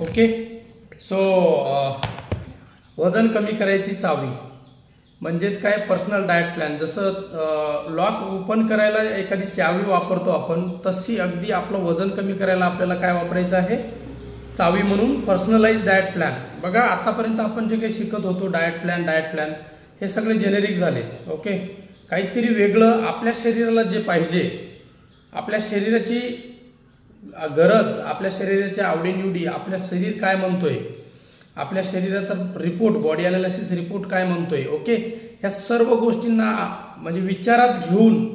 Okay. So वजन कमी करायची चावी म्हणजेच काय, पर्सनल डाएट प्लॅन. जसं लॉक ओपन करायला एखादी चावी वापरतो आपण, तशी अगदी आपलं वजन कमी करायला आपल्याला काय वापरायचं आहे, चावी म्हणून पर्सनलाइज डाएट प्लॅन. बघा आतापर्यंत आपण जे काही शिकत होतो डाएट प्लॅन हे सगळे जेनेरिक झाले. ओके. काहीतरी वेगळं आपल्या शरीराला जे पाहिजे, आपल्या शरीराची गरज, आपल्या शरीराच्या आवडीनिवडी, आपल्या शरीर काय म्हणतोय, आपल्या शरीराचा रिपोर्ट, बॉडी अनालिसिस रिपोर्ट काय म्हणतोय. ओके. या सर्व गोष्टींना म्हणजे विचारात घेऊन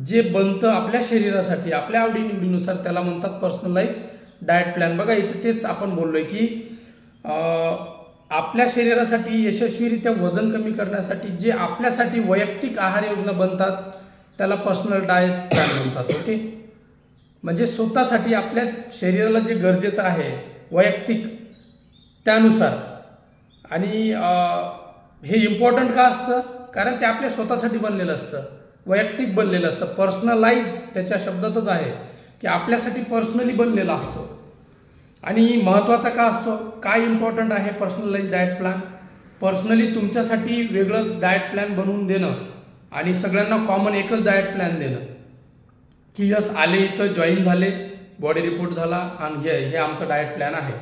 जे बनतं आपल्या शरीरासाठी, आपल्या आवडीनिवडीनुसार, त्याला म्हणतात पर्सनलाइज डाएट प्लॅन. बघा इथे तेच आपण बोललोय की आपल्या शरीरासाठी यशस्वीरित्या वजन कमी करण्यासाठी जे आपल्यासाठी वैयक्तिक आहार योजना बनतात त्याला पर्सनल डाएट प्लॅन म्हणतात. ओके. म्हणजे स्वतःसाठी आपल्या शरीराला जे गरजेचं आहे वैयक्तिक त्यानुसार. आणि हे इम्पॉर्टंट का असतं, कारण ते आपल्या स्वतःसाठी बनलेलं असतं, वैयक्तिक बनलेलं असतं. पर्सनलाइज त्याच्या शब्दातच आहे की आपल्यासाठी पर्सनली बनलेला असतो. आणि महत्त्वाचा का असतो, काय इम्पॉर्टंट आहे पर्सनलाइज डाएट प्लॅन, पर्सनली तुमच्यासाठी वेगळं डाएट प्लॅन बनवून देणं आणि सगळ्यांना कॉमन एकच डाएट प्लॅन देणं की यस आले इथं जॉईन झाले, बॉडी रिपोर्ट झाला आणि हे आमचं डाएट प्लॅन आहे,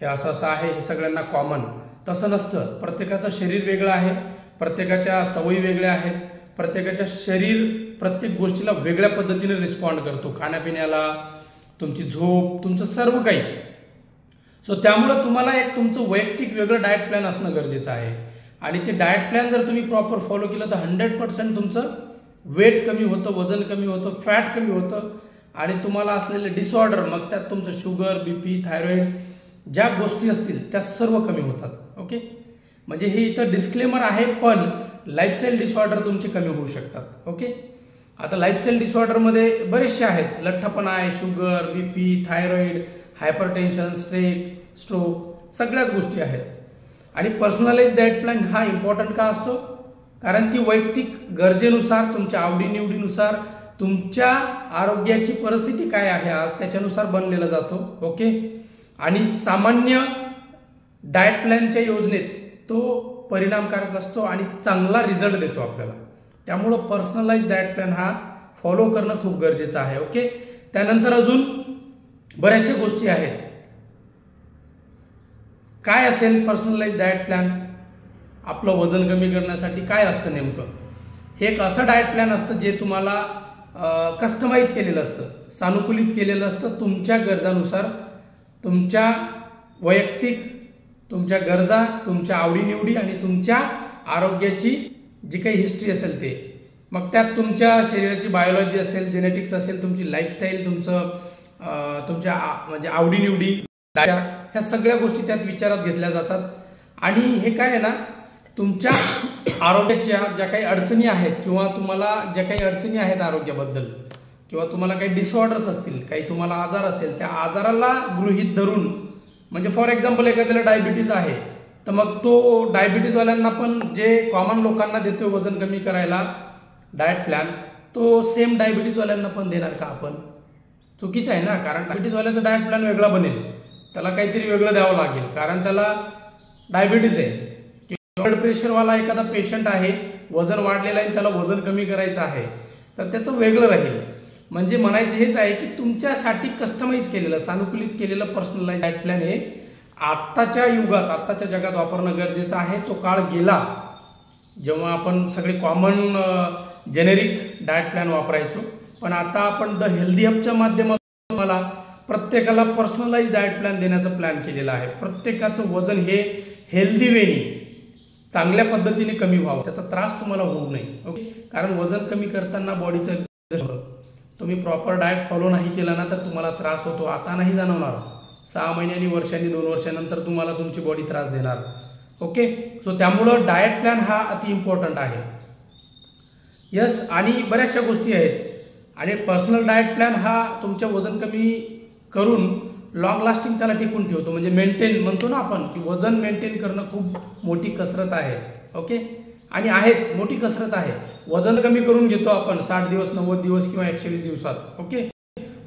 हे असं असं आहे, हे सगळ्यांना कॉमन. तसं नसतं. प्रत्येकाचं शरीर वेगळं आहे, प्रत्येकाच्या सवयी वेगळ्या आहेत, प्रत्येकाच्या शरीर प्रत्येक गोष्टीला वेगळ्या पद्धतीने रिस्पॉन्ड करतो, खाण्यापिण्याला, तुमची झोप, तुमचं सर्व काही. सो त्यामुळं तुम्हाला एक तुमचं वैयक्तिक वेगळं डाएट प्लॅन असणं गरजेचं आहे. आणि ते डाएट प्लॅन जर तुम्ही प्रॉपर फॉलो केलं तर 100% तुमचं वेट कमी होतं, वजन कमी होतं, फॅट कमी होतं आणि तुम्हाला असलेले डिसऑर्डर, मग त्यात तुमचं शुगर, BP, थायरॉइड, ज्या गोष्टी असतील त्या सर्व कमी होतात. ओके. म्हणजे हे इथं डिस्क्लेमर आहे, पण लाईफस्टाईल डिसऑर्डर तुमचे कमी होऊ शकतात. ओके. आता लाईफस्टाईल डिसऑर्डरमध्ये बरेचसे आहेत, लठ्ठपणा आहे, sugar, BP, thyroid, hypertension, stroke, सगळ्याच गोष्टी आहेत. आणि पर्सनलाइज डाएट प्लॅन हा इम्पॉर्टंट का असतो, कारण ती वैयक्तिक गरजेनुसार, तुमच्या आवडीनिवडीनुसार, तुमच्या आरोग्याची परिस्थिती काय आहे आज त्याच्यानुसार बनलेला जातो. ओके. आणि सामान्य डाएट प्लॅनच्या योजनेत तो परिणामकारक असतो आणि चांगला रिझल्ट देतो आपल्याला. त्यामुळं पर्सनलाइज डाएट प्लॅन हा फॉलो करणं खूप गरजेचं आहे. ओके. त्यानंतर अजून बऱ्याचशा गोष्टी आहेत. काय असेल पर्सनलाइज डाएट प्लॅन, आपलं वजन कमी करण्यासाठी काय असतं नेमकं, हे एक असं डाएट प्लॅन असतं जे तुम्हाला कस्टमाइज केलेलं असतं, सानुकूलित केलेलं असतं तुमच्या गरजानुसार, तुमच्या वैयक्तिक, तुमच्या गरजा, तुमच्या आवडीनिवडी आणि तुमच्या आरोग्याची जी काही हिस्ट्री असेल ते. मग त्यात तुमच्या शरीराची बायोलॉजी असेल, जेनेटिक्स असेल, तुमची लाईफस्टाईल, तुमच्या म्हणजे आवडीनिवडी, ह्या सगळ्या गोष्टी त्यात विचारात घेतल्या जातात. आणि हे काय आहे ना, तुमच्या आरोग्याच्या ज्या काही अडचणी आहेत किंवा तुम्हाला ज्या काही अडचणी आहेत आरोग्याबद्दल, किंवा तुम्हाला काही डिसऑर्डर्स असतील, काही तुम्हाला आजार असेल, त्या आजाराला गृहीत धरून, म्हणजे फॉर एक्झाम्पल एखाद्याला डायबिटीज आहे तर मग तो डायबिटीजवाल्यांना पण जे कॉमन लोकांना देतोय वजन कमी करायला डाएट प्लॅन, तो सेम डायबिटीजवाल्यांना पण देणार का आपण? चुकीचं आहे ना, कारण डायबिटीजवाल्याचा डाएट प्लॅन वेगळा बनेल, त्याला काहीतरी वेगळं द्यावं लागेल, कारण त्याला डायबिटीज आहे. ब्लड प्रेशरवाला एखादा पेशंट आहे, वजन वाढलेलं आहे, त्याला वजन कमी करायचं आहे, तर त्याचं वेगळं राहील. म्हणजे म्हणायचं हेच आहे की तुमच्यासाठी कस्टमाइज केलेलं, सानुकूलित केलेलं पर्सनलाइज डाएट प्लॅन हे आत्ताच्या युगात, आत्ताच्या जगात वापरणं गरजेचं आहे. तो काळ गेला जेव्हा आपण सगळे कॉमन जेनेरिक डाएट प्लॅन वापरायचो, पण आता आपण द हेल्दी हबच्या माध्यमातून मला प्रत्येकाला पर्सनलाइज डाएट प्लॅन देण्याचा प्लॅन केलेला आहे. प्रत्येकाचं वजन हे हेल्दी वेनी, चांगल्या पद्धतीने कमी व्हावं, त्याचा त्रास तुम्हाला होऊ नये. ओके. कारण वजन कमी करताना बॉडीचं तुम्ही प्रॉपर डाएट फॉलो नाही केला ना तर तुम्हाला त्रास होतो. आता नाही जाणवणार, 6 महिन्यांनी, वर्षांनी, 2 वर्षानंतर तुम्हाला तुमची बॉडी त्रास देणार. ओके. सो त्यामुळं डाएट प्लॅन हा अति इम्पॉर्टंट आहे. यस. आणि बऱ्याचशा गोष्टी आहेत. आणि पर्सनल डाएट प्लॅन हा तुमचं वजन कमी करून लॉंग लास्टिंग त्याला टिकून ठेवतो. म्हणजे मेंटेन म्हणतो ना आपण की वजन मेंटेन करणं खूप मोठी कसरत आहे. ओके. आणि आहेच, मोठी कसरत आहे. वजन कमी करून घेतो आपण 60 दिवस, 90 दिवस किंवा 120 दिवसात. ओके.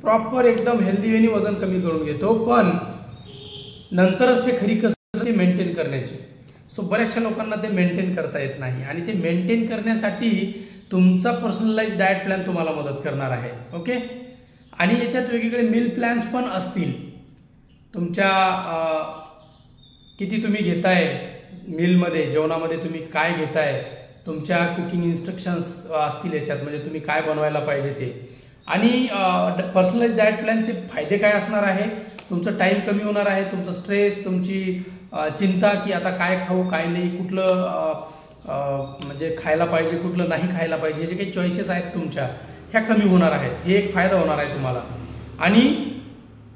प्रॉपर एकदम हेल्दी वेनी वजन कमी करून घेतो, पण नंतरच ते खरी कसरत ते मेंटेन करण्याची. सो बऱ्याचशा लोकांना ते मेंटेन करता येत नाही आणि ते मेंटेन करण्यासाठी तुमचा पर्सनलाइज डाएट प्लॅन तुम्हाला मदत करणार आहे. ओके. आणि याच्यात वेगवेगळे मील प्लॅन्स पण असतील. तुमच्या किती तुम्ही घेताय मीलमध्ये, जेवणामध्ये तुम्ही काय घेताय, तुमच्या कुकिंग इन्स्ट्रक्शन्स असतील याच्यात, म्हणजे तुम्ही काय बनवायला पाहिजे ते. आणि पर्सनलाइज डाएट प्लॅनचे फायदे काय असणार आहे, तुमचं टाईम कमी होणार आहे, तुमचं स्ट्रेस, तुमची चिंता की आता काय खाऊ काय नाही, कुठलं म्हणजे खायला पाहिजे कुठलं नाही खायला पाहिजे, जे काही चॉईसेस आहेत तुमच्या ह्या कमी होणार आहेत. हे एक फायदा होणार आहे तुम्हाला. आणि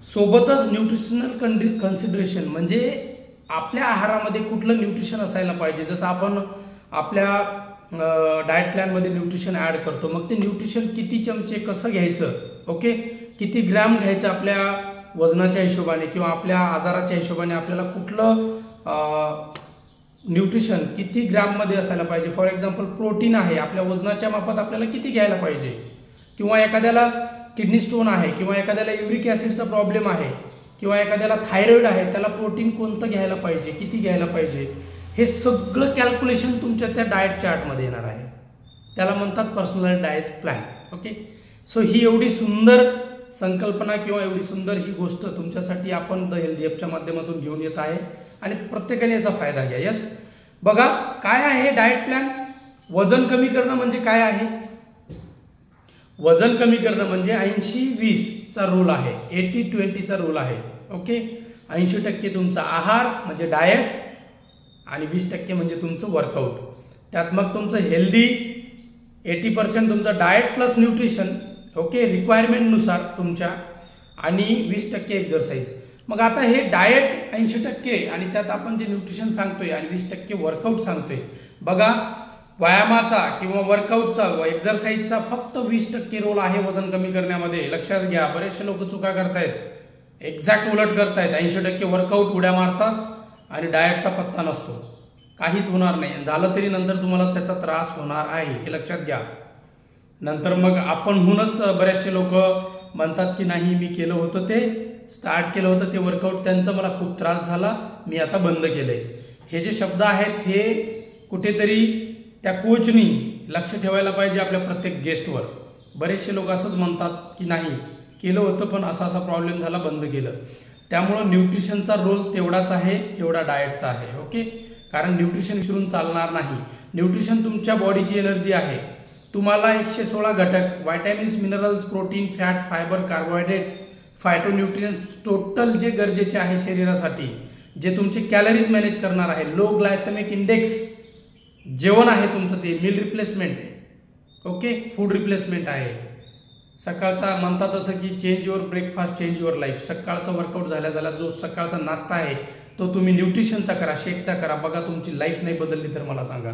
सोबतच न्यूट्रिशनल कन्सिडरेशन, म्हणजे आपल्या आहारामध्ये कुठलं न्यूट्रिशन असायला पाहिजे. जसं आपण आपल्या डाएट प्लॅनमध्ये न्यूट्रिशन ॲड करतो, मग ते न्यूट्रिशन किती चमचे कसं घ्यायचं, ओके, किती ग्रॅम घ्यायचं आपल्या वजनाच्या हिशोबाने किंवा आपल्या आजाराच्या हिशोबाने, आपल्याला कुठलं न्यूट्रिशन किती ग्रॅममध्ये असायला पाहिजे. फॉर एक्झाम्पल प्रोटीन आहे, आपल्या वजनाच्या मापात आपल्याला किती घ्यायला पाहिजे, किंवा एखाद्याला किडनी स्टोन आहे, किंवा एखाद्याला युरिक ॲसिडचा प्रॉब्लेम आहे, किंवा एखाद्याला थायरॉइड आहे, त्याला प्रोटीन कोणतं घ्यायला पाहिजे, किती घ्यायला पाहिजे, हे सगळं कॅल्क्युलेशन तुमच्या त्या डाएट चार्टमध्ये येणार आहे. त्याला म्हणतात personal diet plan. Okay. So ही एवढी सुंदर संकल्पना किंवा एवढी सुंदर ही गोष्ट तुमच्यासाठी आपण द हेल्दी ॲपच्या माध्यमातून घेऊन येत आहे आणि प्रत्येकाने याचा फायदा घ्या. यस. बघा काय आहे डाएट प्लॅन. वजन कमी करणं म्हणजे काय आहे. वजन कमी करणं म्हणजे 80-20चा रूल आहे, 80-20चा रूल आहे. ओके. 80% तुमचा आहार म्हणजे डाएट आणि 20% म्हणजे तुमचं वर्कआउट. त्यात मग तुमचं हेल्दी 80% तुमचं डाएट प्लस न्यूट्रिशन, ओके, रिक्वायरमेंटनुसार तुमच्या, आणि 20% एक्झरसाइज. मग आता हे डाएट 80% आणि त्यात आपण जे न्यूट्रिशन सांगतोय आणि 20% वर्कआउट सांगतोय. बघा व्यायामाचा किंवा वर्कआउटचा व एक्झरसाइजचा फक्त 20% रोल आहे वजन कमी करण्यामध्ये. लक्षात घ्या. बरेचसे लोक चुका करतायत, एक्झॅक्ट उलट करतायत. 80% वर्कआउट उड्या मारतात आणि डाएटचा पत्ता नसतो. काहीच होणार नाही. झालं तरी नंतर तुम्हाला त्याचा त्रास होणार आहे, हे लक्षात घ्या. नंतर मग आपणहूनच बरेचसे लोक म्हणतात की नाही मी केलं होतं, ते स्टार्ट केलं होतं ते वर्कआउट, त्यांचा मला खूप त्रास झाला, मी आता बंद केलंय. हे जे शब्द आहेत हे कुठेतरी त्या कोचनी लक्ष ठेवायला पाहिजे आपल्या प्रत्येक गेस्टवर. बरेचसे लोक असंच म्हणतात की नाही केलं होतं पण असा असा प्रॉब्लेम झाला, बंद केलं. त्यामुळं न्यूट्रिशनचा रोल तेवढाच आहे जेवढा डाएटचा आहे. ओके. कारण न्यूट्रिशन विसरून चालणार नाही. न्यूट्रिशन तुमच्या बॉडीची एनर्जी आहे. तुम्हाला 116 घटक, vitamins, minerals, protein, fat, fibre, carbohydrate, phytonutrients total जे गरजेचे आहे शरीरासाठी, जे तुमचे कॅलरीज मॅनेज करणार आहे, लो ग्लायसेमिक इंडेक्स जेवण आहे तुमचं, ते मील रिप्लेसमेंट आहे. ओके. फूड रिप्लेसमेंट आहे. सकाळचा म्हणतात असं की change your breakfast change your life. सकाळचा वर्कआउट झाल्या जो सकाळचा नाश्ता आहे तो तुम्ही न्यूट्रिशनचा करा, शेकचा करा. बघा तुमची लाईफ नाही बदलली तर मला सांगा.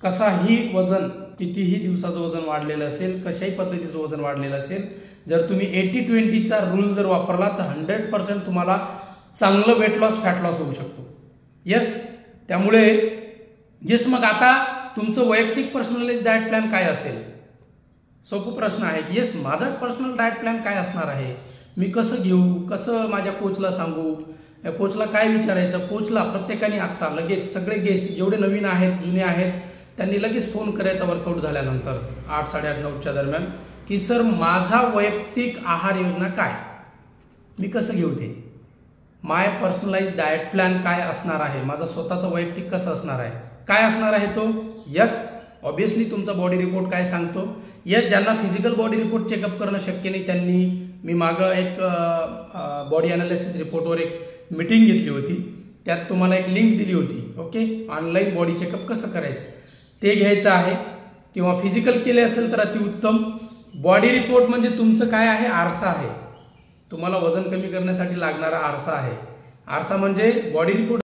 कसाही वजन, कितीही दिवसाचं वजन वाढलेलं असेल, कशाही पद्धतीचं वजन वाढलेलं असेल, जर तुम्ही 80-20चा रूल जर वापरला तर 100% तुम्हाला चांगलं वेट लॉस, फॅट लॉस होऊ शकतो. यस. त्यामुळे येस. मग आता तुमचं वैयक्तिक पर्सनलाइज डाएट प्लॅन काय असेल. सोपा प्रश्न आहे. येस, माझा पर्सनल डाएट प्लॅन काय असणार आहे, मी कसं घेऊ, कसं माझ्या कोचला सांगू, या कोचला काय विचारायचं. कोचला प्रत्येकाने आत्ता लगेच सगळे गेस्ट जेवढे नवीन आहेत जुने आहेत त्यांनी लगेच फोन करायचा वर्कआउट झाल्यानंतर 8, 8:30, 9च्या दरम्यान की सर माझा वैयक्तिक आहार योजना काय, मी कसं घेऊ ते, माय पर्सनलाइज डाएट प्लॅन काय असणार आहे, माझा स्वतःचा वैयक्तिक कसं असणार आहे, काय असणार आहे तो. यस. ऑब्विसली तुमचा बॉडी रिपोर्ट काय सांगतो. यस. ज्यांना फिजिकल बॉडी रिपोर्ट चेकअप करणं शक्य नाही त्यांनी, मी मागं एक बॉडी अनालिसिस रिपोर्टवर एक मीटिंग घेतली होती, त्यात तुम्हाला एक लिंक दिली होती. ओके. ऑनलाईन बॉडी चेकअप कसं करायचं ते घ्यायचं आहे, किंवा फिजिकल केले असेल तर अतिउत्तम. बॉडी रिपोर्ट म्हणजे तुमचं काय आहे, आरसा आहे. तुम्हाला वजन कमी करण्यासाठी लागणारा आरसा आहे. आरसा म्हणजे बॉडी रिपोर्ट